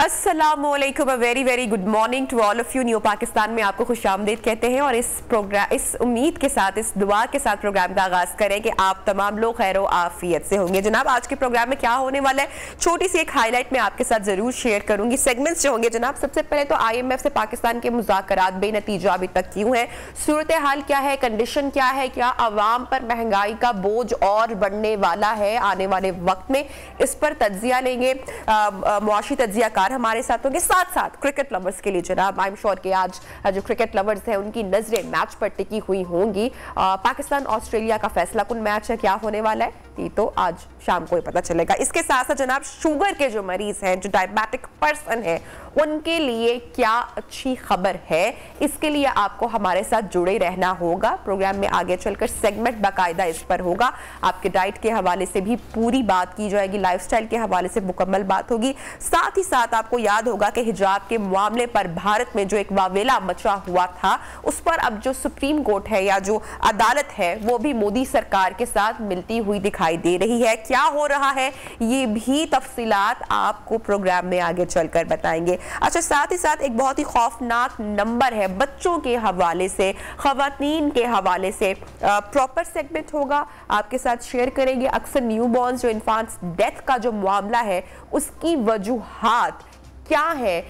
अस्सलामुअलैकुम, very very good morning to all of you. New Pakistan में आपको खुशामदीद कहते हैं और इस उम्मीद के साथ, इस दुआ के साथ प्रोग्राम का आगाज करें कि आप तमाम लोग खैर व आफियत से होंगे। जनाब, आज के प्रोग्राम में क्या होने वाला है, छोटी सी एक हाईलाइट मैं आपके साथ जरूर शेयर करूंगी। सेगमेंट्स जो होंगे जनाब, सबसे पहले तो IMF से पाकिस्तान के मुज़ाकरात बेनतीजा अभी तक क्यों है, सूरत हाल क्या है, कंडीशन क्या है, क्या अवाम पर महंगाई का बोझ और बढ़ने वाला है आने वाले वक्त में, इस पर तज्जिया लेंगे। मुआशी तज्जियाकार हमारे साथ होंगे, साथ साथ क्रिकेट लवर्स के लिए जनाब आई एम श्योर कि आज जो क्रिकेट लवर्स हैं उनकी नजरें मैच पर टिकी हुई होंगी। पाकिस्तान ऑस्ट्रेलिया का फैसला कुन मैच है, क्या होने वाला है ये तो आज शाम को ही पता चलेगा। इसके साथ साथ जनाब शुगर के जो मरीज हैं, जो डायबिटिक पर्सन है, उनके लिए क्या अच्छी खबर है, इसके लिए आपको हमारे साथ जुड़े रहना होगा। प्रोग्राम में आगे चलकर सेगमेंट बाकायदा इस पर होगा, आपके डाइट के हवाले से भी पूरी बात की जाएगी, लाइफस्टाइल के हवाले से मुकम्मल बात होगी। साथ ही साथ आपको याद होगा कि हिजाब के मामले पर भारत में जो एक वावेला मचा हुआ था, उस पर अब जो सुप्रीम कोर्ट है या जो अदालत है वो भी मोदी सरकार के साथ मिलती हुई दिखाई दे रही है। क्या हो रहा है ये भी तफसीलात आपको प्रोग्राम में आगे चलकर बताएंगे। अच्छा, साथ ही साथ एक बहुत ही खौफनाक नंबर है बच्चों के हवाले से, खवातीन के हवाले से, प्रॉपर सेगमेंट होगा, आपके साथ शेयर करेंगे। अक्सर न्यूबॉर्न जो इन्फांट्स डेथ का जो मामला है उसकी वजूहात क्या है,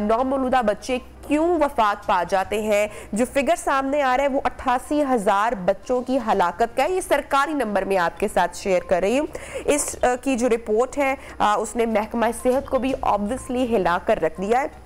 नौमौलूदा बच्चे क्यों वफात पा जाते हैं। जो फिगर सामने आ रहा है वो 88,000 बच्चों की हलाकत का है, ये सरकारी नंबर में आपके साथ शेयर कर रही हूँ। इस की जो रिपोर्ट है उसने महकमा सेहत को भी ऑब्वियसली हिला कर रख दिया है,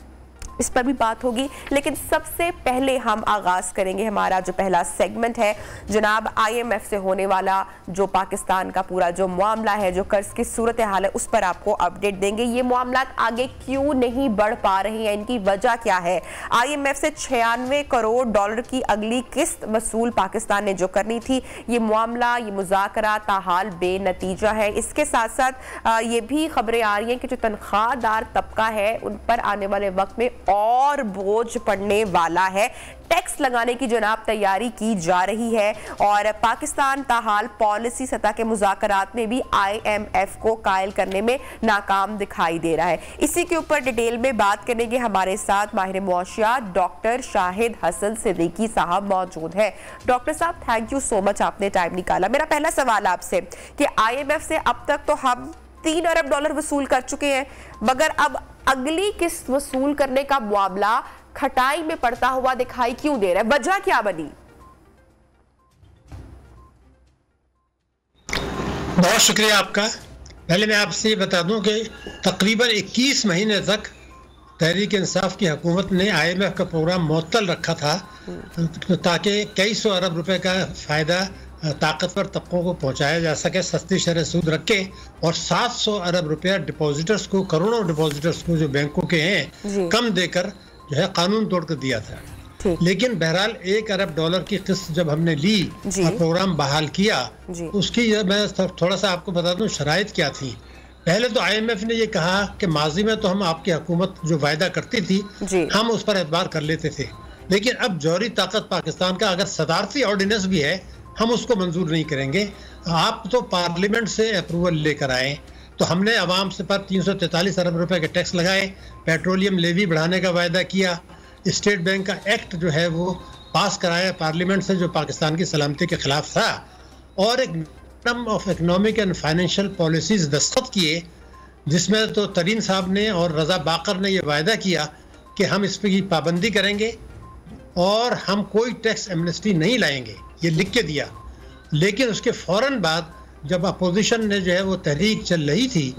इस पर भी बात होगी। लेकिन सबसे पहले हम आगाज करेंगे, हमारा जो पहला सेगमेंट है जनाब IMF से होने वाला जो पाकिस्तान का पूरा जो मामला है, जो कर्ज की सूरत हाल है, उस पर आपको अपडेट देंगे। ये मामला आगे क्यों नहीं बढ़ पा रहे हैं, इनकी वजह क्या है। IMF से 96 करोड़ डॉलर की अगली किस्त वसूल पाकिस्तान ने जो करनी थी, ये मामला, ये मुज़ाकरा ताहाल बेनतीजा है। इसके साथ साथ ये भी खबरें आ रही हैं कि जो तनख्वाहदार तबका है उन पर आने वाले वक्त में और बोझ पड़ने वाला है। टैक्स लगाने की जनाब तैयारी की जा रही है और पाकिस्तान ताहाल पॉलिसी सतह के मुज़ाकरात में भी IMF को कायल करने में नाकाम दिखाई दे रहा है। इसी के ऊपर डिटेल में बात करेंगे। हमारे साथ माहिर मुआशियात डॉक्टर शाहिद हसन सिद्दीकी साहब मौजूद है। डॉक्टर साहब, थैंक यू सो मच, आपने टाइम निकाला। मेरा पहला सवाल आपसे कि IMF से अब तक तो हम 3 अरब डॉलर वसूल कर चुके हैं, मगर अब अगली किस्त वसूल करने का मामला खटाई में पड़ता हुआ दिखाई क्यों दे रहा है, वजह क्या बनी? बहुत शुक्रिया आपका। पहले मैं आपसे ये बता दूं कि तकरीबन 21 महीने तक तहरीक इंसाफ की हुकूमत ने IMF का प्रोग्राम मुअत्तल रखा था ताकि कई सौ अरब रुपए का फ़ायदा ताकतवर तबकों को पहुंचाया जा सके, सस्ती शरह सूद रख के, और 700 अरब रुपया डिपॉजिटर्स को, करोड़ों डिपॉजिटर्स को जो बैंकों के हैं, कम देकर जो है कानून तोड़ कर दिया था। लेकिन बहरहाल 1 अरब डॉलर की किस्त जब हमने ली और प्रोग्राम बहाल किया, उसकी मैं थोड़ा सा आपको बता दूं शराइत क्या थी। पहले तो IMF ने ये कहा कि माजी में तो हम आपकी हुकूमत जो वायदा करती थी हम उस पर एतबार कर लेते थे, लेकिन अब जौहरी ताकत पाकिस्तान का अगर सदारती ऑर्डिनेंस भी है हम उसको मंजूर नहीं करेंगे। आप तो पार्लियामेंट से अप्रूवल लेकर आए, तो हमने आवाम से पर 343 अरब रुपए के टैक्स लगाए, पेट्रोलियम लेवी बढ़ाने का वायदा किया, स्टेट बैंक का एक्ट जो है वो पास कराया पार्लियामेंट से जो पाकिस्तान की सलामती के खिलाफ था, और एक term of economic and financial policies दस्तखत किए, जिसमें तो तरीन साहब ने और रजा बाकर ने यह वायदा किया कि हम इस पर पाबंदी करेंगे और हम कोई टैक्स एमनेस्टी नहीं लाएंगे, ये लिख के दिया। लेकिन उसके फौरन बाद जब अपोजिशन ने जो है वो तहरीक चल रही थी,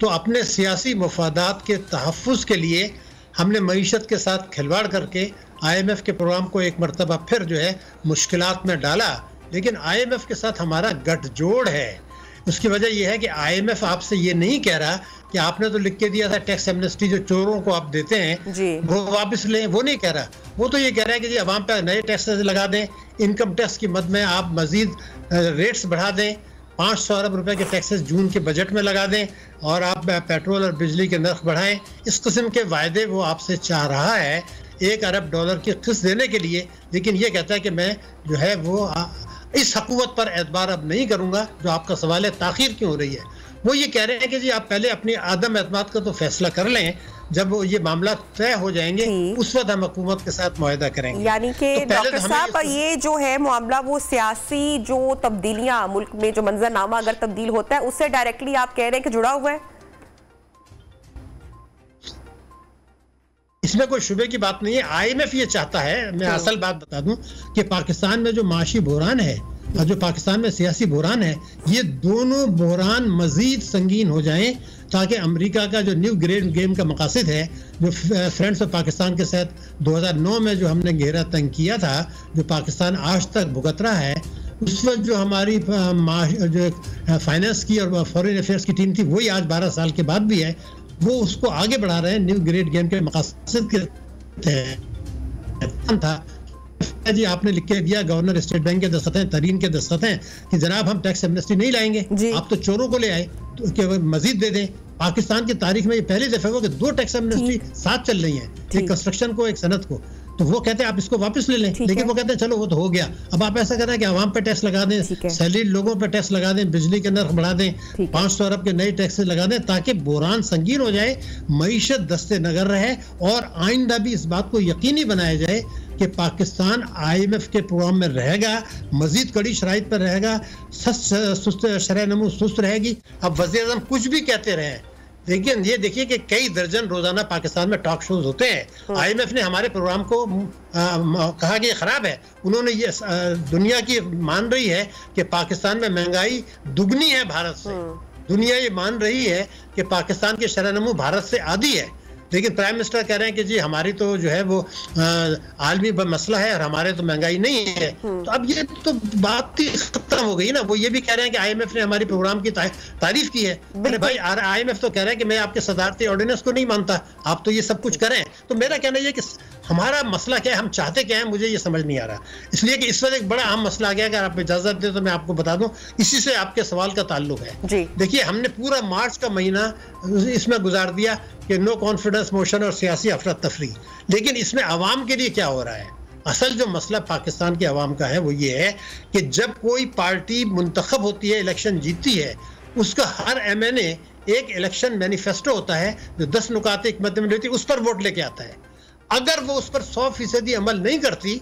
तो अपने सियासी मफादात के तहफ़्फ़ुज़ के लिए हमने मईशत के साथ खिलवाड़ करके IMF के प्रोग्राम को एक मरतबा फिर जो है मुश्किलात में डाला। लेकिन IMF के साथ हमारा गठजोड़ है। उसकी वजह यह है कि IMF आपसे ये नहीं कह रहा कि आपने तो लिख के दिया था टैक्स एमनेस्टी जो चोरों को आप देते हैं वो वापस लें, वो नहीं कह रहा। वो तो ये कह रहा है कि जी अवाम पे नए टैक्स लगा दें, इनकम टैक्स की मद में आप मजीद रेट्स बढ़ा दें, 500 अरब रुपए के टैक्सेस जून के बजट में लगा दें, और आप पेट्रोल और बिजली के नर्ख बढ़ाएं। इस किस्म के वायदे वो आपसे चाह रहा है 1 अरब डॉलर की किस्त देने के लिए। लेकिन ये कहता है कि मैं जो है वो इस हुकूमत पर एतबार अब नहीं करूँगा। जो आपका सवाल है ताख़ीर क्यों हो रही है, वो ये कह रहे हैं कि जी आप पहले अपनी आदम एतमाद का तो फैसला कर लें, जब ये मामला तय हो जाएंगे उस वक्त हम हुकूमत के साथ मुआहदा करेंगे। यानी कि डॉक्टर साहब ये जो है मामला वो सियासी जो तब्दीलियां मुल्क में जो मंजरनामा अगर तब्दील होता है उससे डायरेक्टली आप कह रहे हैं कि जुड़ा हुआ है? इसमें कोई शुबे की बात नहीं है। IMF ये चाहता है, मैं असल बात बता दूं कि पाकिस्तान में जो माशी बहरान है और जो पाकिस्तान में सियासी बहरान है, ये दोनों बहरान मजीद संगीन हो जाएं ताकि अमेरिका का जो न्यू ग्रेड गेम का मकासद है, जो फ्रेंड्स ऑफ पाकिस्तान के साथ 2009 में जो हमने घेरा तंग किया था, जो पाकिस्तान आज तक भुगत रहा है, उस वक्त जो हमारी जो फाइनेंस की और फॉरेन अफेयर्स की टीम थी वही आज 12 साल के बाद भी है, वो उसको आगे बढ़ा रहे हैं न्यू ग्रेड गेम के मकासद के था। जी आपने लिख के दिया, गवर्नर स्टेट बैंक के दस्तखत हैं, तरीन के दस्तखत हैं कि जनाब हम टैक्स एमनेस्टी नहीं लाएंगे, आप तो चोरों को ले आए तो मजीद दे दें। पाकिस्तान की तारीख में ये पहली दफा हुआ कि 2 टैक्स एमनेस्टी साथ चल रही हैं, एक कंस्ट्रक्शन को एक सनत को। तो वो कहते हैं आप इसको वापस ले लें, लेकिन वो कहते हैं चलो वो तो हो गया, अब आप ऐसा करें कि आवाम पे टैक्स लगा दें, सैलरीड लोगों पे टैक्स लगा दें, बिजली के नर्ख बढ़ा दें, 500 अरब के नए टैक्स लगा दें ताकि बहरान संगीन हो जाए, मईशत दस्ते नगर रहे और आइंदा भी इस बात को यकीनी बनाया जाए कि पाकिस्तान IMF के प्रोग्राम में रहेगा, मजीद कड़ी शराइत पर रहेगा, सुस्त शरह नमू सुस्त रहेगी। अब वज़ीर-ए-आज़म कुछ भी कहते रहे, लेकिन ये देखिए कि कई दर्जन रोजाना पाकिस्तान में टॉक शोज होते हैं। IMF ने हमारे प्रोग्राम को कहा कि ये खराब है। उन्होंने ये दुनिया की मान रही है कि पाकिस्तान में महंगाई दुगनी है भारत से। दुनिया ये मान रही है कि पाकिस्तान के शरह नमू भारत से आधी है, लेकिन प्राइम मिनिस्टर कह रहे हैं कि जी हमारी तो जो है वो आलमी मसला है और हमारे तो महंगाई नहीं है। तो अब ये तो बात ही खत्म हो गई ना। वो ये भी कह रहे हैं कि IMF ने हमारी प्रोग्राम की तारीफ की है। अरे भाई IMF तो कह रहा है कि मैं आपके सदारती ऑर्डिनेंस को नहीं मानता, आप तो ये सब कुछ करें। तो मेरा कहना ये कि हमारा मसला क्या है, हम चाहते क्या है, मुझे ये समझ नहीं आ रहा। इसलिए कि इस वक्त एक बड़ा अहम मसला आ गया, अगर आप इजाजत दे तो मैं आपको बता दूं, इसी से आपके सवाल का ताल्लुक है। देखिए हमने पूरा मार्च का महीना इसमें गुजार दिया कि नो कॉन्फिडेंस मोशन और सियासी अफरा तफरी, लेकिन इसमें अवाम के लिए क्या हो रहा है? असल जो मसला पाकिस्तान के अवाम का है वो ये है कि जब कोई पार्टी मुंतखब होती है, इलेक्शन जीतती है, उसका हर MNA एक इलेक्शन मैनिफेस्टो होता है जो 10 नुकाते हिकमत में देती है, उस पर वोट लेके आता है। अगर वो उस पर 100% अमल नहीं करती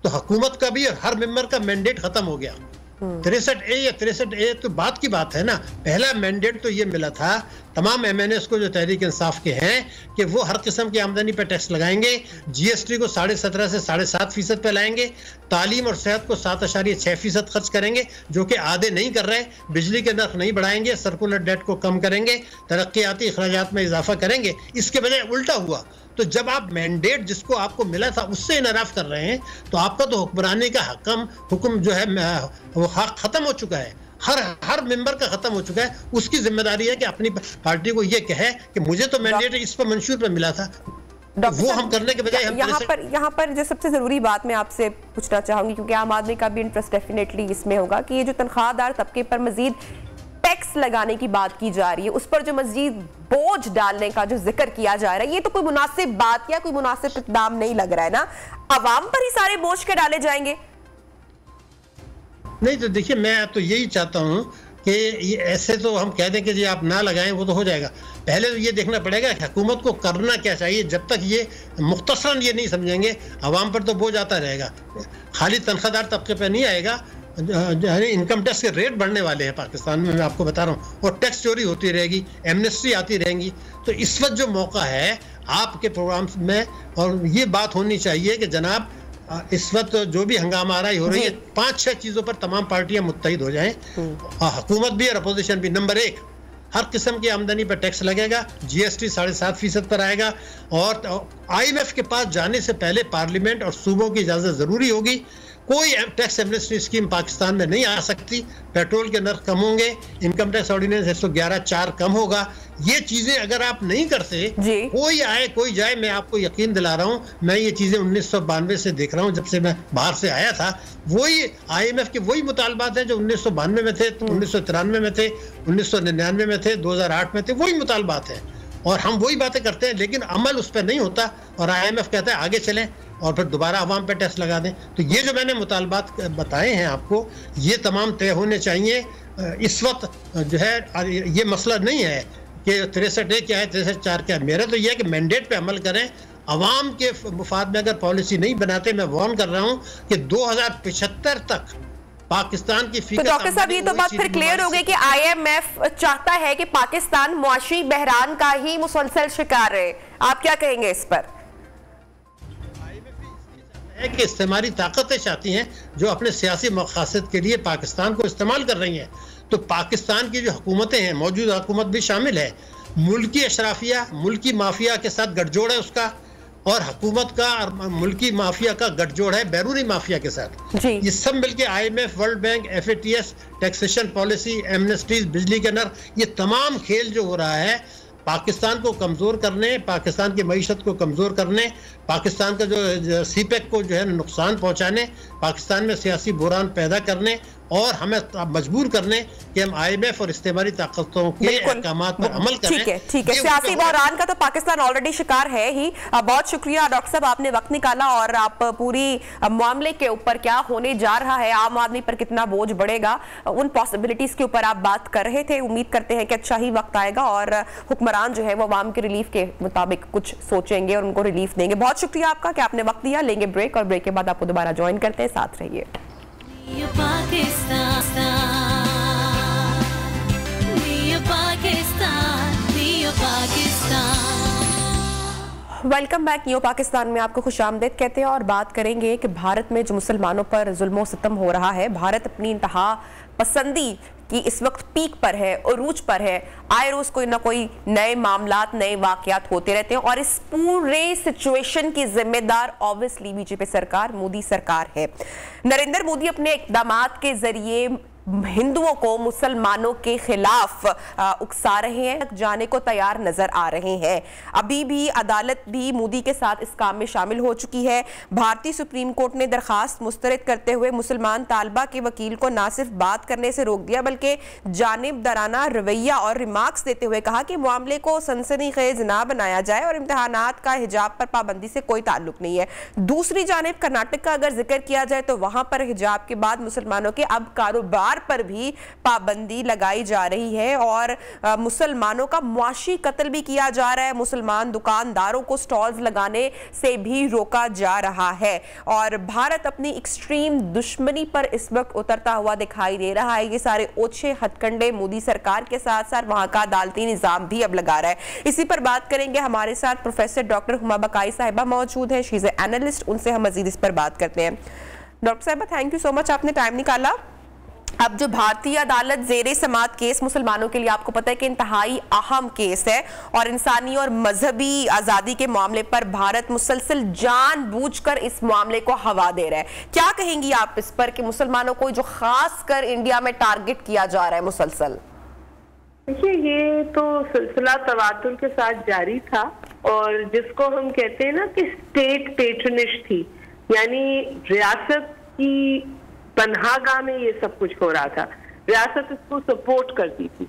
तो हुकूमत का भी और हर मेंबर का मैंडेट खत्म हो गया। 63A या 63A तो बात की बात है ना। पहला मैंडेट तो ये मिला था तमाम MNAs को जो तहरीक इंसाफ के हैं कि वो हर किस्म की आमदनी पर टैक्स लगाएंगे, GST को 17.5 से 7.5% पे लाएंगे, तालीम और सेहत को 7.6% खर्च करेंगे जो कि आधे नहीं कर रहे, बिजली के नर्ख नहीं बढ़ाएंगे, सर्कुलर डेट को कम करेंगे, तरक्याती अखराजात में इजाफा करेंगे। इसके बजाय उल्टा हुआ। तो जब आप मैंडेट जिसको आपको मिला था उससे इनराफ कर रहे हैं तो आपका तो हुक्मरानी का हुक्म जो है वो खत्म हो चुका है, हर मेंबर का खत्म हो चुका है। उसकी जिम्मेदारी है कि अपनी पार्टी को ये कहे कि मुझे तो मैंडेट इस पर मंशूर पर मिला था, वो हम करने के बजाय यहाँ पर जो सबसे जरूरी बात मैं आपसे पूछना चाहूंगी, क्योंकि आम आदमी का भी इंटरेस्ट डेफिनेटली इसमें होगा कि ये जो तनख्वाहदार तबके पर मजीद टैक्स लगाने की बात की जा रही है, उस पर जो मजीद बोझ डालने का जो जिक्र किया जा रहा है, ये तो कोई मुनासिब बात या कोई मुनासिब इक़दाम नहीं लग रहा है ना। अवाम पर ही सारे बोझ के डाले जाएंगे। नहीं तो देखिए मैं तो यही चाहता हूं कि ये ऐसे तो हम कह दें कि जी आप ना लगाएं वो तो हो जाएगा। पहले तो ये देखना पड़ेगा कि हुकूमत को करना क्या चाहिए। जब तक ये मुख्तसरन ये नहीं समझेंगे अवाम पर तो बोझ आता रहेगा, खाली तनख्वाहदार तबके पर नहीं आएगा। इनकम टैक्स के रेट बढ़ने वाले हैं पाकिस्तान में, मैं आपको बता रहा हूँ, और टैक्स चोरी होती रहेगी, एमनेस्टी आती रहेंगी। तो इस वक्त जो मौका है आपके प्रोग्राम्स में, और ये बात होनी चाहिए कि जनाब इस वक्त जो भी हंगामा आराई हो रही है 5-6 चीज़ों पर तमाम पार्टियां मुत्तहिद हो जाएं, हुकूमत भी और अपोजिशन भी। नंबर 1, हर किस्म की आमदनी पर टैक्स लगेगा, GST 7.5% पर आएगा, और IMF के पास जाने से पहले पार्लियामेंट और सूबों की इजाज़त ज़रूरी होगी। कोई टैक्स एमनेस्टी स्कीम पाकिस्तान में नहीं आ सकती, पेट्रोल के नर्ख कम होंगे, इनकम टैक्स ऑर्डिनेंस 111(4) कम होगा। ये चीजें अगर आप नहीं करते, कोई आए कोई जाए, मैं आपको यकीन दिला रहा हूँ, मैं ये चीजें 1992 से देख रहा हूँ, जब से मैं बाहर से आया था। वही IMF के वही मुतालबात हैं जो 1992 में थे, 1993 में थे, 1999 में थे, 2008 में थे, वही मुतालबात हैं और हम वही बातें करते हैं, लेकिन अमल उस पर नहीं होता। और IMF कहता है आगे चलें और फिर दोबारा अवाम पे टैक्स लगा दें। तो ये जो मैंने मुतालबात बताए हैं आपको, ये तमाम तय होने चाहिए। इस वक्त जो है ये मसला नहीं है कि 63A क्या है 63(4) क्या है। मेरा तो यह है कि मैंडेट पे अमल करें, अवाम के मुफाद में अगर पॉलिसी नहीं बनाते, मैं वार्न कर रहा हूँ कि 2075 तक पाकिस्तान की तो डॉक्टर साहब ये तो बात फिर क्लियर हो गई कि IMF चाहता है कि पाकिस्तान मुआशी बहरान का ही मुसलसल शिकार है। आप क्या कहेंगे इस पर? है कि इस्तेमाली ताकतें चाहती हैं जो अपने सियासी मकासद के लिए पाकिस्तान को इस्तेमाल कर रही हैं। तो पाकिस्तान की जो हुकूमतें हैं, मौजूदा हुकूमत भी शामिल है, मुल्की अशराफिया, मुल्की माफिया के साथ गठजोड़ है उसका, और हुकूमत का और मुल्की माफिया का गठजोड़ है बैरूनी माफिया के साथ। ये सब मिलके IMF, world bank, FATF, taxation policy, amnesties, बिजली के नर, ये तमाम खेल जो हो रहा है पाकिस्तान को कमज़ोर करने, पाकिस्तान की मईशत को कमज़ोर करने, पाकिस्तान का जो CPEC को जो है नुकसान पहुंचाने, पाकिस्तान में सियासी बुरान पैदा करने और हमें मजबूर करने कि हम IMF और इस्तेमाली ताकतों के अहकामात पर अमल करें। ठीक है। सियासी बुरान का तो पाकिस्तान ऑलरेडी शिकार है ही। बहुत शुक्रिया डॉक्टर साहब, आपने वक्त निकाला और आप पूरी मामले के ऊपर क्या होने जा रहा है, आम आदमी पर कितना बोझ बढ़ेगा, उन पॉसिबिलिटीज के ऊपर आप बात कर रहे थे। उम्मीद करते हैं कि अच्छा ही वक्त आएगा और हुक्मरान जो है वो अवाम के रिलीफ के मुताबिक कुछ सोचेंगे और उनको रिलीफ देंगे। बहुत शुक्रिया आपका कि आपने वक्त दिया। लेंगे ब्रेक और ब्रेक के बाद आपको दोबारा ज्वाइन करते हैं, साथ रहिए। Welcome back. न्यू पाकिस्तान में आपको खुशामदीद कहते हैं और बात करेंगे कि भारत में जो मुसलमानों पर जुल्म और सितम हो रहा है, भारत अपनी इंतहा पसंदी की इस वक्त पीक पर है, उरूज पर है। आए रोज कोई ना कोई नए मामलात, नए वाकयात होते रहते हैं और इस पूरे सिचुएशन की जिम्मेदार ऑब्वियसली बीजेपी सरकार, मोदी सरकार है। नरेंद्र मोदी अपने इकदामात के जरिए हिंदुओं को मुसलमानों के खिलाफ उकसा रहे हैं, जाने को तैयार नजर आ रहे हैं। अभी भी अदालत भी मोदी के साथ इस काम में शामिल हो चुकी है। भारतीय सुप्रीम कोर्ट ने दरखास्त मुस्तरद करते हुए मुसलमान तालबा के वकील को ना सिर्फ बात करने से रोक दिया बल्कि जानिबदाराना रवैया और रिमार्क्स देते हुए कहा कि मामले को सनसनीखेज ना बनाया जाए और इम्तिहानात का हिजाब पर पाबंदी से कोई ताल्लुक नहीं है। दूसरी जानिब कर्नाटक का अगर जिक्र किया जाए तो वहां पर हिजाब के बाद मुसलमानों के अब कारोबार पर भी पाबंदी लगाई जा रही है और मुसलमानों का मुआशी कत्ल भी किया जा रहा है। मुसलमान दुकानदारों को स्टॉल्स लगाने से भी रोका जा रहा है और भारत अपनी एक्सट्रीम दुश्मनी पर इस वक्त उतरता हुआ दिखाई दे रहा है। ये सारे ओछे हथकंडे मोदी सरकार के साथ साथ वहां का अदालती निजाम भी अब लगा रहा है। इसी पर बात करेंगे। हमारे साथ प्रोफेसर डॉक्टर हुमा बकाई साहिबा मौजूद है, शी इज एनालिस्ट। उनसे हम मजीद इस पर बात करते हैं। डॉक्टर साहिबा, थैंक यू सो मच, आपने टाइम निकाला। अब जो भारतीय अदालत जेरे समात केस मुसलमानों के लिए आपको पता है कि इंतहाई अहम केस है और इंसानी और मजहबी आजादी के मामले पर भारत मुसलसल जानबूझकर इस मामले को हवा दे रहा है। क्या कहेंगी आप इस पर कि मुसलमानों को जो खास कर इंडिया में टारगेट किया जा रहा है मुसलसल? देखिए, ये तो सिलसिला तवातुर के साथ जारी था और जिसको हम कहते हैं ना कि स्टेट पेट्रनिश थी, यानी रियासत की पनाहगाह में ये सब कुछ हो रहा था, रियासत इसको सपोर्ट करती थी।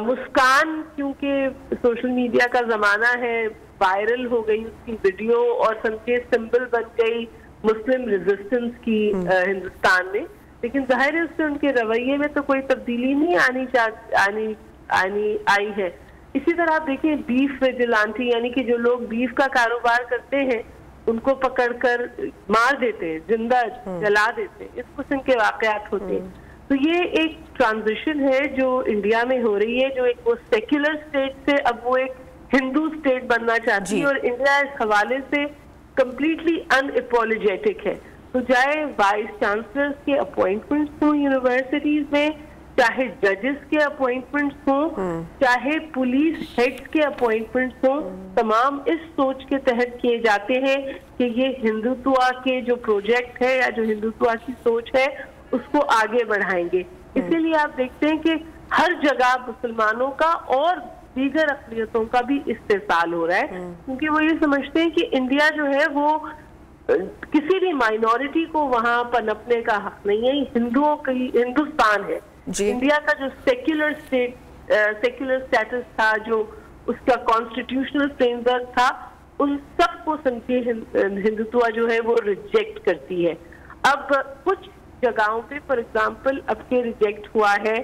मुस्कान क्योंकि सोशल मीडिया का जमाना है, वायरल हो गई उसकी वीडियो और संकेत सिंबल बन गई मुस्लिम रेजिस्टेंस की हिंदुस्तान में, लेकिन जाहिर है उससे उनके रवैये में तो कोई तब्दीली नहीं आई है। इसी तरह आप देखिए बीफ विजिलेंटी, यानी कि जो लोग बीफ का कारोबार करते हैं उनको पकड़कर मार देते हैं, जिंदा जला देते हैं, इस किस्म के वाकयात होते हैं। तो ये एक ट्रांजिशन है जो इंडिया में हो रही है, जो एक वो सेक्युलर स्टेट से अब वो एक हिंदू स्टेट बनना चाहती है और इंडिया इस हवाले से कम्प्लीटली अनअपोलोजेटिक है। तो चाहे वाइस चांसलर्स के अपॉइंटमेंट्स हों यूनिवर्सिटीज में, चाहे जजेस के अपॉइंटमेंट्स हों, चाहे पुलिस हेड्स के अपॉइंटमेंट्स हों, तमाम इस सोच के तहत किए जाते हैं कि ये हिंदुत्व के जो प्रोजेक्ट है या जो हिंदुत्व की सोच है उसको आगे बढ़ाएंगे। इसीलिए आप देखते हैं कि हर जगह मुसलमानों का और दीगर अक़लियतों का भी इस्तेसाल हो रहा है, क्योंकि वो ये समझते हैं कि इंडिया जो है वो किसी भी माइनॉरिटी को वहां पनपने का हक नहीं है, हिंदुओं की हिंदुस्तान है। इंडिया का जो सेक्युलर स्टेटस था, जो उसका कॉन्स्टिट्यूशनल फ्रेमवर्क था, उन सब को संघीय हिंदुत्व जो है वो रिजेक्ट करती है। अब कुछ जगहों पे फॉर एग्जांपल अब के रिजेक्ट हुआ है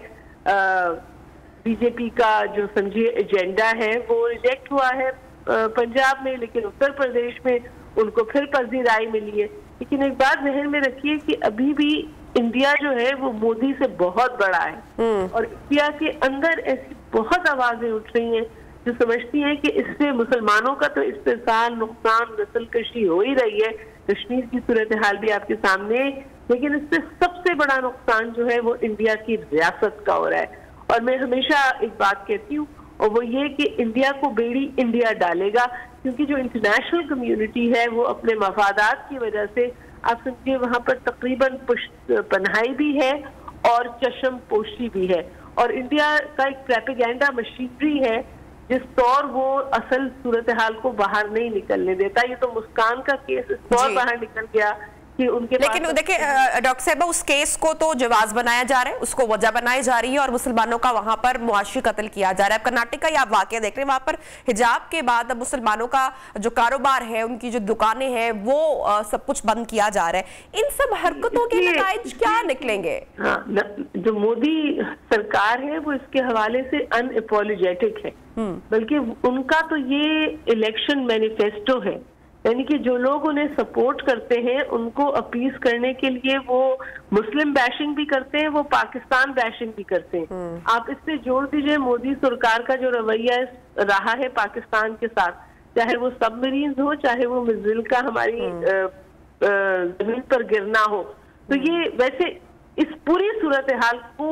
बीजेपी का जो समझिए एजेंडा है वो रिजेक्ट हुआ है पंजाब में, लेकिन उत्तर प्रदेश में उनको फिर पजीराई मिली है। लेकिन एक बात जहन में रखिए कि अभी भी इंडिया जो है वो मोदी से बहुत बड़ा है और इंडिया के अंदर ऐसी बहुत आवाजें उठ रही हैं जो समझती हैं कि इससे मुसलमानों का तो इस्तेसाल, नुकसान, नस्लकशी हो ही रही है। कश्मीर की सूरत हाल भी आपके सामने, लेकिन इससे सबसे बड़ा नुकसान जो है वो इंडिया की रियासत का हो रहा है। और मैं हमेशा एक बात कहती हूँ और वो ये कि इंडिया को बेड़ी इंडिया डालेगा, क्योंकि जो इंटरनेशनल कम्युनिटी है वो अपने मफादात की वजह से आप समझिए वहां पर तकरीबन पनाही भी है और चश्म पोशी भी है। और इंडिया का एक प्रोपेगेंडा मशीनरी है जिस तौर वो असल सूरत हाल को बाहर नहीं निकलने देता। ये तो मुस्कान का केस इस तौर बाहर निकल गया कि उनके, लेकिन देखिए डॉक्टर साहिबा, उस केस को तो जवाब बनाया जा रहा है, उसको वजह बनाई जा रही है और मुसलमानों का वहां पर मुआशी कत्ल किया जा रहा है। कर्नाटक का ये आप वाकया देख रहे हैं, वहां पर हिजाब के बाद अब मुसलमानों का जो कारोबार है, उनकी जो दुकानें हैं, वो सब कुछ बंद किया जा रहा है। इन सब हरकतों के नतीजे क्या निकलेंगे? हाँ, जो मोदी सरकार है वो इसके हवाले से अनअपोलोजेटिक है, बल्कि उनका तो ये इलेक्शन मैनिफेस्टो है। यानी कि जो लोग उन्हें सपोर्ट करते हैं उनको अपीज करने के लिए वो मुस्लिम बैशिंग भी करते हैं, वो पाकिस्तान बैशिंग भी करते हैं। आप इससे जोड़ दीजिए मोदी सरकार का जो रवैया रहा है पाकिस्तान के साथ, चाहे वो सबमरीन हो, चाहे वो मिसाइल का हमारी जमीन पर गिरना हो, तो ये वैसे इस पूरी सूरत हाल को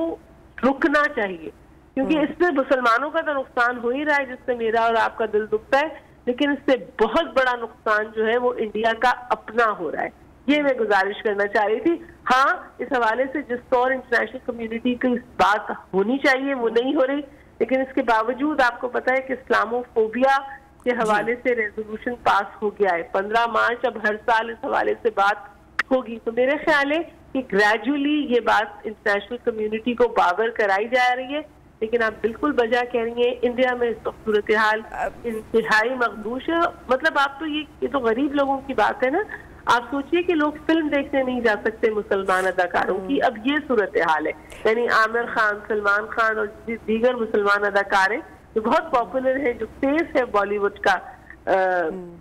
रुकना चाहिए, क्योंकि इससे मुसलमानों का तो नुकसान हो ही रहा है जिससे मेरा और आपका दिल दुखता है, लेकिन इससे बहुत बड़ा नुकसान जो है वो इंडिया का अपना हो रहा है। ये मैं गुजारिश करना चाह रही थी। हाँ, इस हवाले से जिस तौर इंटरनेशनल कम्युनिटी की बात होनी चाहिए वो नहीं हो रही, लेकिन इसके बावजूद आपको पता है कि इस्लामोफोबिया के हवाले से रेजोल्यूशन पास हो गया है 15 मार्च। अब हर साल इस हवाले से बात होगी, तो मेरे ख्याल है कि ग्रेजुअली ये बात इंटरनेशनल कम्युनिटी को बावर कराई जा रही है। लेकिन आप बिल्कुल बजा कह रही हैं, इंडिया में इस वक्त सूरत हाल इंतहाई मखदूश है। मतलब आप तो ये तो गरीब लोगों की बात है ना। आप सोचिए कि लोग फिल्म देखने नहीं जा सकते मुसलमान अदाकारों की, अब ये सूरत हाल है। यानी आमिर खान, सलमान खान और दीगर मुसलमान अदाकार हैं जो बहुत पॉपुलर है, जो फेस है बॉलीवुड का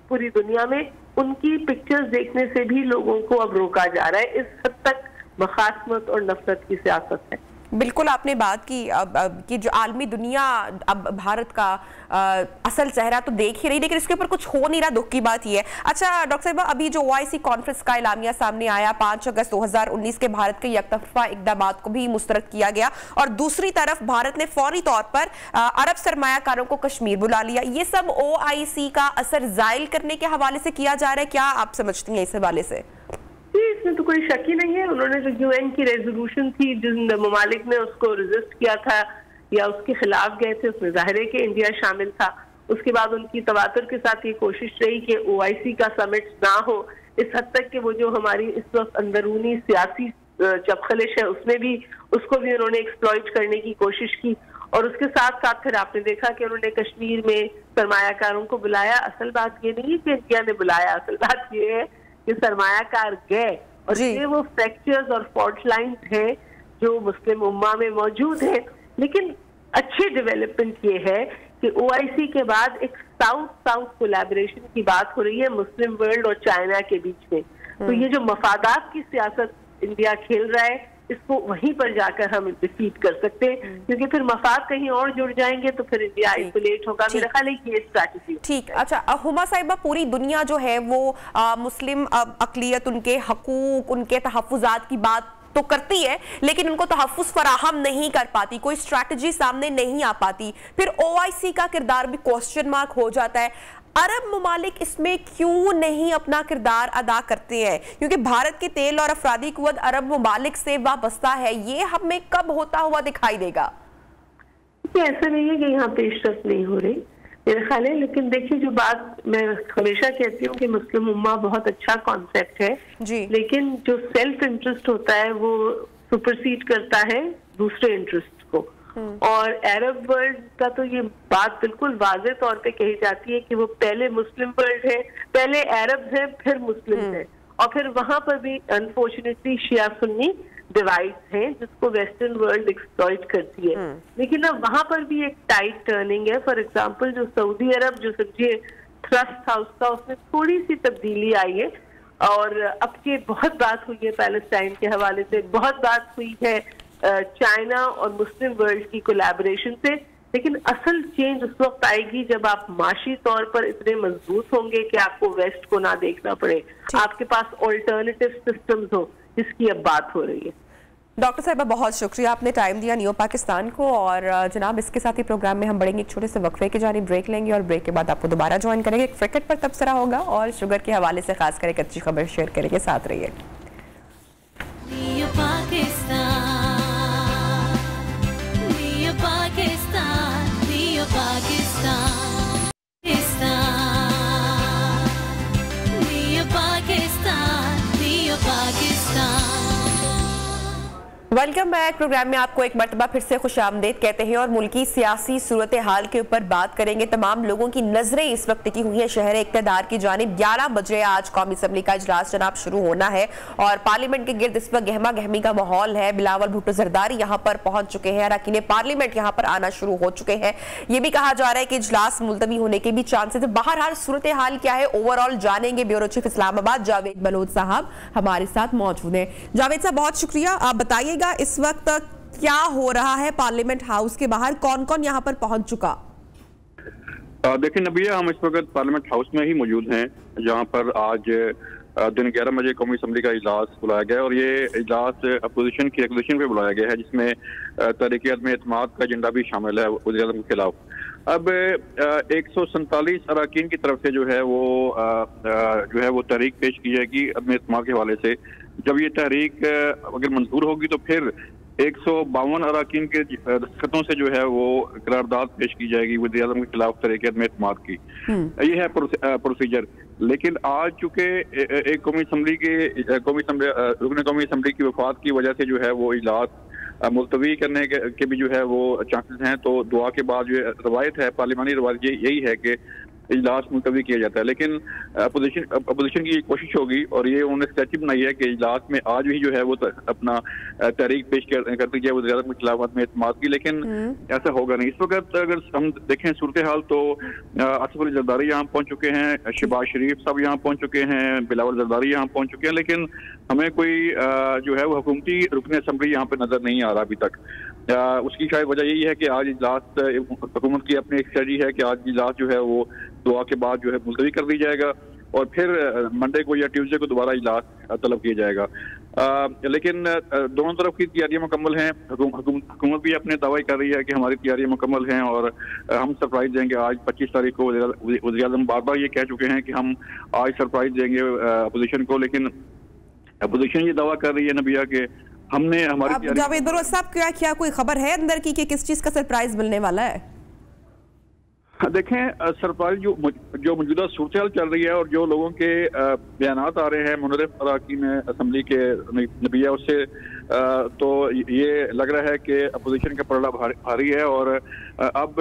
पूरी दुनिया में, उनकी पिक्चर्स देखने से भी लोगों को अब रोका जा रहा है। इस हद तक मखासमत और नफरत की सियासत है। बिल्कुल आपने बात की कि जो आलमी दुनिया अब भारत का असल चेहरा तो देख ही रही, लेकिन इसके ऊपर कुछ हो नहीं रहा। दुख की बात यह है। अच्छा डॉक्टर साहिबा, अभी जो OIC कॉन्फ्रेंस का एलामिया सामने आया 5 अगस्त 2019 के भारत के यकतरफा इक़दामात को भी मुस्तरद किया गया, और दूसरी तरफ भारत ने फौरी तौर पर अरब सरमायाकारों को कश्मीर बुला लिया। ये सब OIC का असर जायल करने के हवाले से किया जा रहा है, क्या आप समझती हैं इस हवाले से? इसमें तो कोई शक ही नहीं है। उन्होंने जो UN की रेजोल्यूशन थी, जिन ममालिक ने उसको रेजिस्ट किया था या उसके खिलाफ गए थे, उसमें जाहिर है कि इंडिया शामिल था। उसके बाद उनकी तवातुर के साथ ये कोशिश रही कि OIC का समिट ना हो, इस हद तक कि वो जो हमारी इस वक्त अंदरूनी सियासी चपखलिश है उसमें भी उसको भी उन्होंने एक्सप्लॉइट करने की कोशिश की। और उसके साथ साथ फिर आपने देखा कि उन्होंने कश्मीर में सरमायाकारों को बुलाया। असल बात ये नहीं कि इंडिया ने बुलाया, असल बात ये है कि सरमायाकार गए और ये वो फ्रैक्चर्स और फॉल्ट लाइंस हैं जो मुस्लिम उम्मा में मौजूद है। लेकिन अच्छी डेवलपमेंट ये है कि OIC के बाद एक साउथ साउथ कोलैबोरेशन की बात हो रही है मुस्लिम वर्ल्ड और चाइना के बीच में। तो ये जो मफादात की सियासत इंडिया खेल रहा है, इसको वहीं पर जाकर हम डिफीट कर सकते हैं, क्योंकि फिर मफाद कहीं और जुड़ जाएंगे तो फिर इंडिया आइसोलेट होगा। मेरा ख्याल है ये स्ट्रैटेजी। ठीक। अच्छा हुमा साहिबा, पूरी दुनिया जो है वो मुस्लिम अक़लियत, उनके हकूक, उनके तहफ़्फ़ुज़ात की बात तो करती है, लेकिन उनको तहफ़्फ़ुज़ फराहम नहीं कर पाती, कोई स्ट्रैटेजी सामने नहीं आ पाती। फिर OIC का किरदार भी क्वेश्चन मार्क हो जाता है। अरब ममालिक इसमें क्यों नहीं अपना किरदार अदा करते हैं? क्योंकि भारत के तेल और अफरादी कुव्वत अरब ममालिक से वाबस्ता है, ये हमें कब होता हुआ दिखाई देगा? ऐसा नहीं है कि यहाँ पेशरफ नहीं हो रही, मेरा ख्याल है। लेकिन देखिए, जो बात मैं हमेशा कहती हूँ कि मुस्लिम उम्मा बहुत अच्छा कॉन्सेप्ट है जी, लेकिन जो सेल्फ इंटरेस्ट होता है वो सुपरसीड करता है दूसरे इंटरेस्ट को। और अरब वर्ल्ड का तो ये बात बिल्कुल वाज़े तौर पे कही जाती है कि वो पहले मुस्लिम वर्ल्ड है, पहले अरब है, फिर मुस्लिम है, और फिर वहां पर भी अनफॉर्चुनेटली शिया सुन्नी डिवाइड्स हैं जिसको वेस्टर्न वर्ल्ड एक्सप्लॉइट करती है। लेकिन अब वहां पर भी एक टाइट टर्निंग है। फॉर एग्जांपल जो सऊदी अरब जो समझिए ट्रस्ट था उसका, उसमें थोड़ी सी तब्दीली आई है। और अब की बहुत बात हुई है पैलेस्टाइन के हवाले से, बहुत बात हुई है चाइना और मुस्लिम वर्ल्ड की कोलैबोरेशन से। लेकिन असल चेंज उस वक्त आएगी जब आप माशी तौर पर इतने मजबूत होंगे कि आपको वेस्ट को ना देखना पड़े, आपके पास ऑल्टरनेटिव सिस्टम्स हो, जिसकी अब बात हो रही है। डॉक्टर साहिबा बहुत शुक्रिया, आपने टाइम दिया न्यू पाकिस्तान को। और जनाब इसके साथ ही प्रोग्राम में हम बढ़ेंगे एक छोटे से वक्फे की जानिब, ब्रेक लेंगे और ब्रेक के बाद आपको दोबारा ज्वाइन करेंगे। क्रिकेट पर तबसरा होगा और शुगर के हवाले से खास कर एक अच्छी खबर शेयर करेंगे, साथ रहिए। Welcome back. प्रोग्राम में आपको एक मरतबा फिर से खुशामदीद कहते हैं और मुल्की सियासी सूरत हाल के ऊपर बात करेंगे। तमाम लोगों की नजरें इस वक्त टिकी हुई है शहर इक़्तिदार की जानिब। 11 बजे आज कौमी असम्बली का इजलास जनाब शुरू होना है और पार्लियामेंट के गिर्द इस वक्त गहमा गहमी का माहौल है। बिलावल भुट्टो जरदारी यहाँ पर पहुंच चुके हैं, अरकान पार्लियामेंट यहाँ पर आना शुरू हो चुके हैं। ये भी कहा जा रहा है कि इजलास मुलतवी होने के भी चांसेस है। बहरहाल सूरत हाल क्या है ओवरऑल जानेंगे। ब्यूरो चीफ इस्लामाबाद जावेद बलोच साहब हमारे साथ मौजूद है। जावेद साहब बहुत शुक्रिया, आप बताइएगा इस वक्त क्या हो रहा है पार्लियामेंट हाउस के बाहर, कौन कौन यहाँ पर पहुंच चुका? देखिए नबिया, हम इस वक्त पार्लियामेंट हाउस में ही मौजूद हैं जहाँ पर आज दिन 11 बजे कौमी असम्बली का इजलास बुलाया गया और ये इजलास अपोजिशन की रिक्वेजिशन पे बुलाया गया है जिसमें तहरीक अदम एतमाद का एजेंडा भी शामिल है वज़ीर आज़म के खिलाफ। अब 147 अरकान की तरफ से जो है वो तहरीक पेश की जाएगी अदम एतमाद के हवाले से। जब ये तहरीक अगर मंजूर होगी तो फिर 152 अरकान के दस्तखतों से जो है वो करारदाद पेश की जाएगी वज़ीर आज़म के खिलाफ तहरीक अदम एतमाद की। ये है प्रोसीजर। लेकिन आज चूंकि एक रुकन कौमी असम्बली की वफात की वजह से जो है वो इजलास मुलतवी करने के भी जो है वो चांसेस हैं। तो दुआ के बाद जो रवायत है, पार्लिमानी रवायत यही है कि इजलास मुलतवी किया जाता है। लेकिन अपोजिशन की कोशिश होगी और ये उन्होंने स्ट्रेटजी बनाई है कि इजलास में आज भी जो है वो अपना तहरीक पेश करती जाए वज़ीर आज़म के खिलाफ में एतमाद की, लेकिन ऐसा होगा नहीं। इस वक्त अगर हम देखें सूरत हाल तो आसिफ अली जरदारी यहाँ पहुँच चुके हैं, शहबाज शरीफ साहब यहाँ पहुँच चुके हैं, बिलावल जरदारी यहाँ पहुँच चुके हैं, लेकिन हमें कोई जो है वो हुकूमती रुकन असम्बली यहाँ पे नजर नहीं आ रहा अभी तक। उसकी शायद वजह यही है कि आज इजलास हुकूमत की अपनी एक स्ट्रेटजी है कि आज इजलास जो है वो दुआ के बाद जो है मुलतवी कर दी जाएगा और फिर मंडे को या ट्यूसडे को दोबारा इजलास तलब किया जाएगा। लेकिन दोनों तरफ की तैयारियां मुकम्मल हैं। हुकूमत भी अपने दावा कर रही है कि हमारी तैयारियां मुकम्मल हैं और हम सरप्राइज देंगे। आज 25 तारीख को वज़ीर आज़म बार बार ये कह चुके हैं कि हम आज सरप्राइज देंगे अपोजिशन को, लेकिन अपोजिशन ये दावा कर रही है नबिया के हमने हमारी जावेद बलोच साहब क्या कोई खबर है अंदर की कि किस चीज का सरप्राइज मिलने वाला है? देखें सरप्राइज जो मौजूदा सूरत चल रही है और जो लोगों के बयान आ रहे हैं मुनर्रिफ अरकान असम्बली के नबिया उससे तो ये लग रहा है कि अपोजिशन का पलड़ा भारी है और अब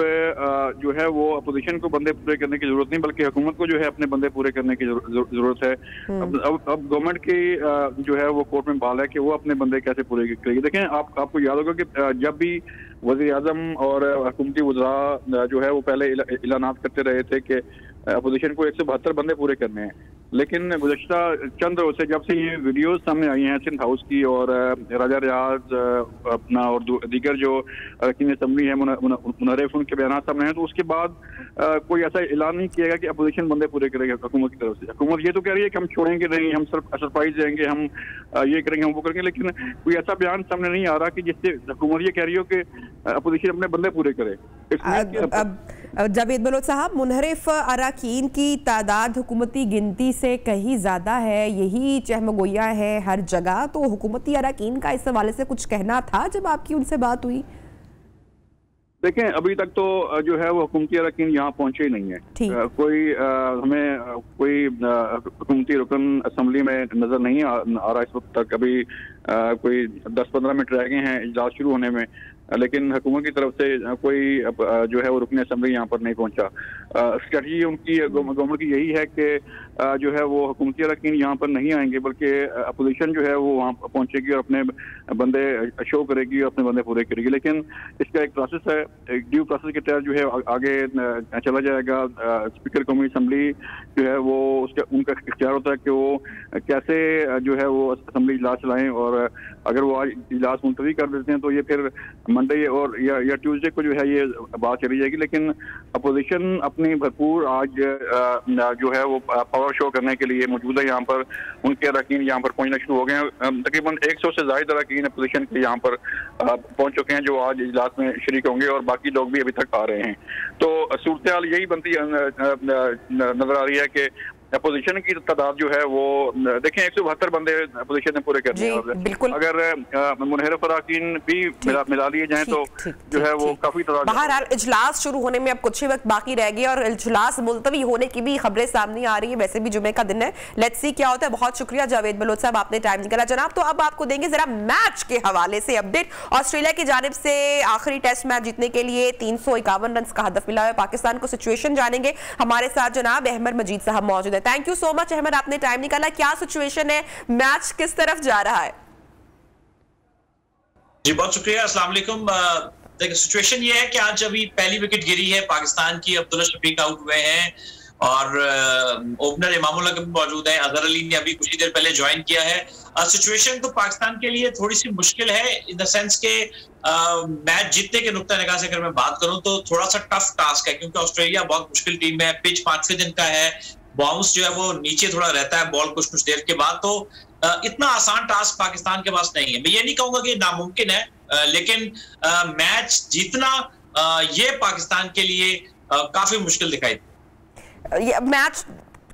जो है वो अपोजिशन को बंदे पूरे करने की जरूरत नहीं बल्कि हुकूमत को जो है अपने बंदे पूरे करने की जरूरत है। अब गवर्नमेंट की जो है वो कोर्ट में बाल है कि वो अपने बंदे कैसे पूरे करेगी। देखें आपको याद होगा कि जब भी वज़ीर आज़म और हुकूमती वज़रा जो है वो पहले ऐलानात करते रहे थे कि अपोजिशन को 172 बंदे पूरे करने हैं, लेकिन गुज़श्ता चंद रोज से जब से ये वीडियोस सामने आई हैं सिंध हाउस की और राजा रियाज अपना और दीगर जो अरकान असम्बली है मुनर्रिफ उनके बयान सामने हैं, तो उसके बाद कोई ऐसा ऐलान नहीं किया गया कि अपोजिशन बंदे पूरे करेगा हुकूमत की तरफ से। हुकूमत ये तो कह रही है कि हम छोड़ेंगे नहीं, हम सरप्राइज देंगे, हम ये करेंगे, हम वो करेंगे, लेकिन कोई ऐसा बयान सामने नहीं आ रहा कि जिससे हुकूमत ये कह रही हो कि अपोजिशन अपने बंदे पूरे करे। जावेद बलोच साहब, मुनहरिफ अरकान की तादाद हुकूमती गिनती से कहीं ज्यादा है, यही चहमगोया है हर जगह, तो हुकूमती अरकान का इस हवाले से कुछ कहना था जब आपकी उनसे बात हुई? देखें अभी तक तो जो है वो हुकूमती अरकान यहाँ पहुंचे ही नहीं है। कोई हमें कोई हुकूमती रुकन असम्बली में नजर नहीं आ रहा इस वक्त तक। अभी कोई 10-15 मिनट रह गए हैं इजलास शुरू होने में, लेकिन हुकूमत की तरफ से कोई जो है वो रुकन असम्बली यहाँ पर नहीं पहुंचा। स्ट्रेटजी उनकी गवर्नमेंट की यही है कि जो है वो हुकूमती अरकान यहाँ पर नहीं आएंगे, बल्कि अपोजिशन जो है वो वहाँ पहुंचेगी और अपने बंदे शो करेगी और अपने बंदे पूरे करेगी। लेकिन इसका एक प्रोसेस है, एक ड्यू प्रोसेस के तहत जो है आगे चला जाएगा। स्पीकर कौमी असम्बली जो है वो उनका इख्तियार होता है कि वो कैसे जो है वो असम्बली इजलास चलाएं, और अगर वो आज इजलास मुलतवी कर देते हैं तो ये फिर मंडे और या ट्यूसडे को जो है ये बात चली जाएगी। लेकिन अपोजिशन अपनी भरपूर आज जो है वो पावर शो करने के लिए मौजूद है। यहाँ पर उनके अरकान यहाँ पर पहुंचना शुरू हो गए हैं। तकरीबन 100 से ज्यादा अरकान अपोजिशन के यहाँ पर पहुंच चुके हैं जो आज इजलास में शरीक होंगे, और बाकी लोग भी अभी तक आ रहे हैं। तो सूरत हाल यही बनती नजर आ रही है कि अपोजिशन की तादाद जो है वो देखें 172 बंदे अपोजिशन ने पूरे करने हैं। अगर मुनहरफ अरकान भी मिला लिए जाएं तो जो है वो काफी तादाद। बहरहाल इजलास शुरू होने में अब कुछ ही वक्त बाकी रह गया और इजलास मुलतवी होने की भी खबरें सामने आ रही है। वैसे भी जुमे का दिन है, लेट्स सी क्या होता है। बहुत शुक्रिया जावेद बलोच साहब, आपने टाइम निकाला जनाब। तो अब आपको देंगे जरा मैच के हवाले से अपडेट। ऑस्ट्रेलिया की जानिब से आखिरी टेस्ट मैच जीतने के लिए 351 रन का हदफ मिला है पाकिस्तान को। सिचुएशन जानेंगे, हमारे साथ जनाब अहमद मजीद साहब मौजूद है। Thank you so much Ahmed, आपने टाइम निकाला। क्या सिचुएशन है, मैच किस तरफ जा रहा है? जी बहुत शुक्रिया, अस्सलाम वालेकुम। देखिए सिचुएशन ये है कि आज अभी पहली विकेट गिरी है पाकिस्तान की, अब्दुल्ला शफीक आउट हुए हैं और ओपनर इमामुल्लाह भी मौजूद है। अजहर अली ने अभी कुछ ही देर पहले ज्वाइन किया है। सिचुएशन तो पाकिस्तान के लिए थोड़ी सी मुश्किल है इन द सेंस के मैच जीतने के नुक्ता निगाह से अगर मैं बात करूं तो थोड़ा सा टफ टास्क है, क्योंकि ऑस्ट्रेलिया बहुत मुश्किल टीम है। पिच 5वें दिन का है, बाउंस जो है वो नीचे थोड़ा रहता है बॉल कुछ देर के बाद, तो इतना आसान टास्क पाकिस्तान के पास नहीं है। मैं ये नहीं कहूंगा कि नामुमकिन है, लेकिन मैच जीतना ये पाकिस्तान के लिए काफी मुश्किल दिखाई दे। मैच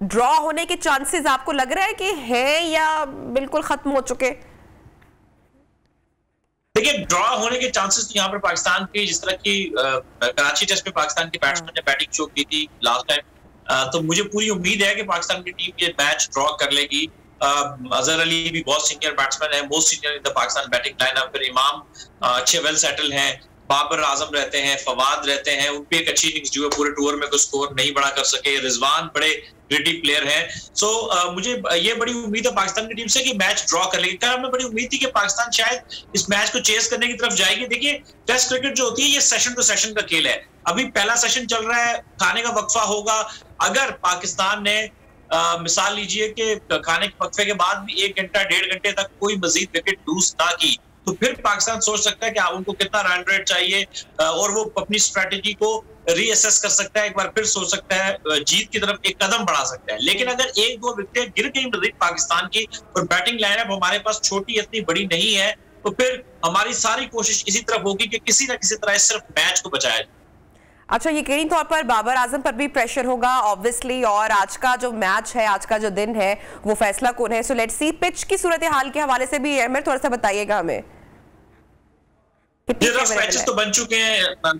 ड्रॉ होने के चांसेस आपको लग रहा है कि है या बिल्कुल खत्म हो चुके? देखिए ड्रॉ होने के चांसेस तो यहाँ पर पाकिस्तान के, जिस तरह की कराची टेस्ट में पाकिस्तान के बैट्समैन ने बैटिंग शो की थी लास्ट टाइम, तो मुझे पूरी उम्मीद है कि पाकिस्तान की टीम ये मैच ड्रॉ कर लेगी। अजहर अली भी बहुत सीनियर बैट्समैन है, most senior in the Pakistan batting lineup. फिर इमाम अच्छे वेल सेटल हैं, बाबर आजम रहते हैं, फवाद रहते हैं, उनपे एक अच्छी इनिंग्स जो है पूरे टूर में कोई स्कोर नहीं बड़ा कर सके। रिजवान बड़े ग्रिटी प्लेयर हैं। सो मुझे ये बड़ी उम्मीद है पाकिस्तान की टीम से कि मैच ड्रॉ कर लेगी। हमें बड़ी उम्मीद थी कि पाकिस्तान शायद इस मैच को चेस करने की तरफ जाएगी। देखिए टेस्ट क्रिकेट जो होती है ये सेशन टू सेशन का खेल है। अभी पहला सेशन चल रहा है, खाने का वक्फा होगा। अगर पाकिस्तान ने मिसाल लीजिए कि खाने के वक्फे के बाद भी 1 घंटा 1.5 घंटे तक कोई मजीद विकेट लूज ना की, तो फिर पाकिस्तान सोच सकता है कि उनको कितना रन रेट चाहिए और वो अपनी स्ट्रेटेजी को रीअसेस कर सकता है। एक बार फिर सोच सकता है, जीत की तरफ एक कदम बढ़ा सकता है। लेकिन अगर 1-2 विकेट गिर गई मजीद पाकिस्तान की और बैटिंग लाइनअप हमारे पास छोटी इतनी बड़ी नहीं है, तो फिर हमारी सारी कोशिश इसी तरफ होगी कि किसी ना किसी तरह सिर्फ मैच को बचाया जाए। अच्छा, यकीनी तौर पर बाबर आजम पर भी प्रेशर होगा ऑब्वियसली, और आज का जो मैच है, आज का जो दिन है, वो फैसला कौन है। सो लेट्स सी, पिच की सूरत हाल के हवाले से भी अहमद थोड़ा सा बताइएगा हमें। रफ पैचेस तो बन चुके हैं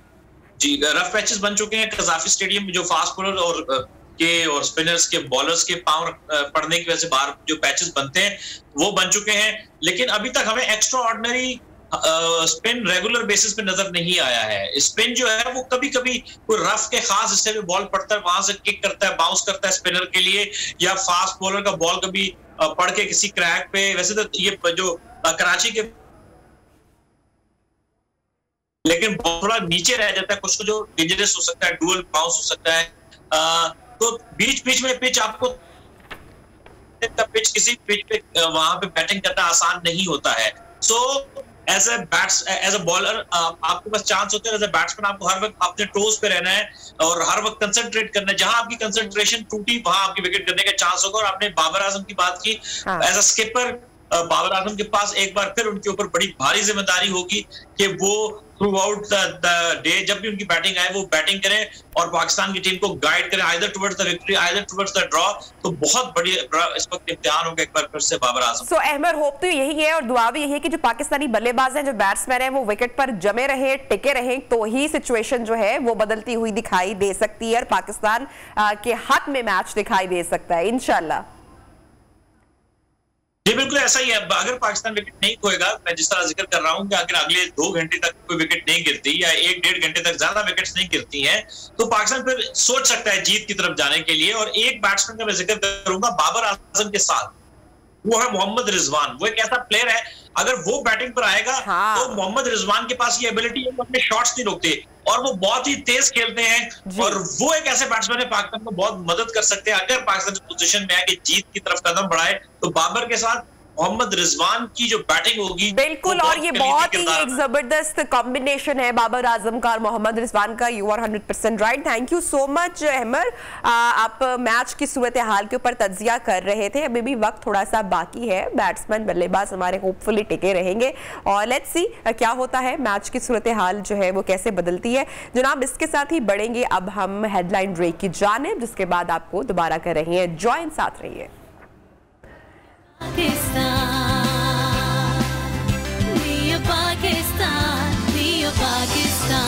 जी, रफ पैचेस बन चुके हैं कजाफी स्टेडियम में, जो फास्ट बॉलर और स्पिनर्स के बॉलर्स के पांव पड़ने की वजह से बाहर जो पैचेस बनते हैं वो बन चुके हैं। लेकिन अभी तक हमें extra ordinary spin regular basis पे नजर नहीं आया है। स्पिन जो है वो कभी कभी कोई रफ के खास हिस्से में बॉल पड़ता है, वहां से किक करता है, बाउंस करता है स्पिनर के लिए, या फास्ट बॉलर का बॉल कभी पड़ के किसी क्रैक पे। वैसे तो ये जो कराची के, लेकिन थोड़ा नीचे रह जाता है, कुछ जो डेंजरस हो सकता है, डुअल बाउंस हो सकता है। तो बीच में पिच आपको किसी पिच पे वहां पे बैटिंग करना आसान नहीं होता है। सो एज अ बॉलर आपके पास चांस होते हैं, एज अ बैट्समैन आपको हर वक्त अपने टोज पे रहना है और हर वक्त कंसंट्रेट करना है। जहां आपकी कंसंट्रेशन टूटी वहां आपकी विकेट करने का चांस होगा। और आपने बाबर आजम की बात की, as a skipper Babar Azam के पास एक बार फिर उनके ऊपर बड़ी भारी जिम्मेदारी होगी कि वो थ्रू आउट द डे जब भी उनकी बैटिंग आए वो बैटिंग करें और पाकिस्तान की टीम को गाइड करें either towards the victory either towards the draw. तो बहुत बड़ी इस वक्त इम्तिहान होगा एक बार फिर से बाबर आजम। सो अहमद, होप तो यही है और दुआ भी यही है कि जो पाकिस्तानी बल्लेबाज हैं, जो बैट्समैन हैं, वो विकेट पर जमे रहे, टिके रहे, तो ही सिचुएशन जो है वो बदलती हुई दिखाई दे सकती है और पाकिस्तान के हक में मैच दिखाई दे सकता है इंशाल्लाह। जी बिल्कुल ऐसा ही है। अगर पाकिस्तान विकेट नहीं खोएगा, मैं जिस तरह जिक्र कर रहा हूं कि अगर अगले 2 घंटे तक कोई विकेट नहीं गिरती या 1-1.5 घंटे तक ज्यादा विकेट्स नहीं गिरती हैं, तो पाकिस्तान फिर सोच सकता है जीत की तरफ जाने के लिए। और एक बैट्समैन का मैं जिक्र करूंगा बाबर आजम के साथ, वो है मोहम्मद रिजवान। वो एक ऐसा प्लेयर है, अगर वो बैटिंग पर आएगा तो मोहम्मद रिजवान के पास ये एबिलिटी है, वो अपने शॉट्स नहीं रोकते और वो बहुत ही तेज खेलते हैं। और वो एक ऐसे बैट्समैन है पाकिस्तान को बहुत मदद कर सकते हैं। अगर पाकिस्तान इस पोजीशन में है कि जीत की तरफ कदम बढ़ाए, तो बाबर के साथ मोहम्मद रिजवान की जो बैटिंग होगी बिल्कुल, और ये बहुत ही एक जबरदस्त कॉम्बिनेशन है बाबर आजम का और मोहम्मद रिजवान का। You are 100% right. Thank you so much Ahmar. आप मैच की सूरत हाल के ऊपर तज्जिया कर रहे थे। अभी भी वक्त थोड़ा सा बाकी है, बैट्समैन बल्लेबाज हमारे होपफुली टिके रहेंगे और लेट्स सी क्या होता है, मैच की सूरत हाल जो है वो कैसे बदलती है। जनाब इसके साथ ही बढ़ेंगे अब हम हेडलाइन ब्रेक की जानिब, जिसके बाद आपको दोबारा कर रहे हैं ज्वाइन, साथ रहिए।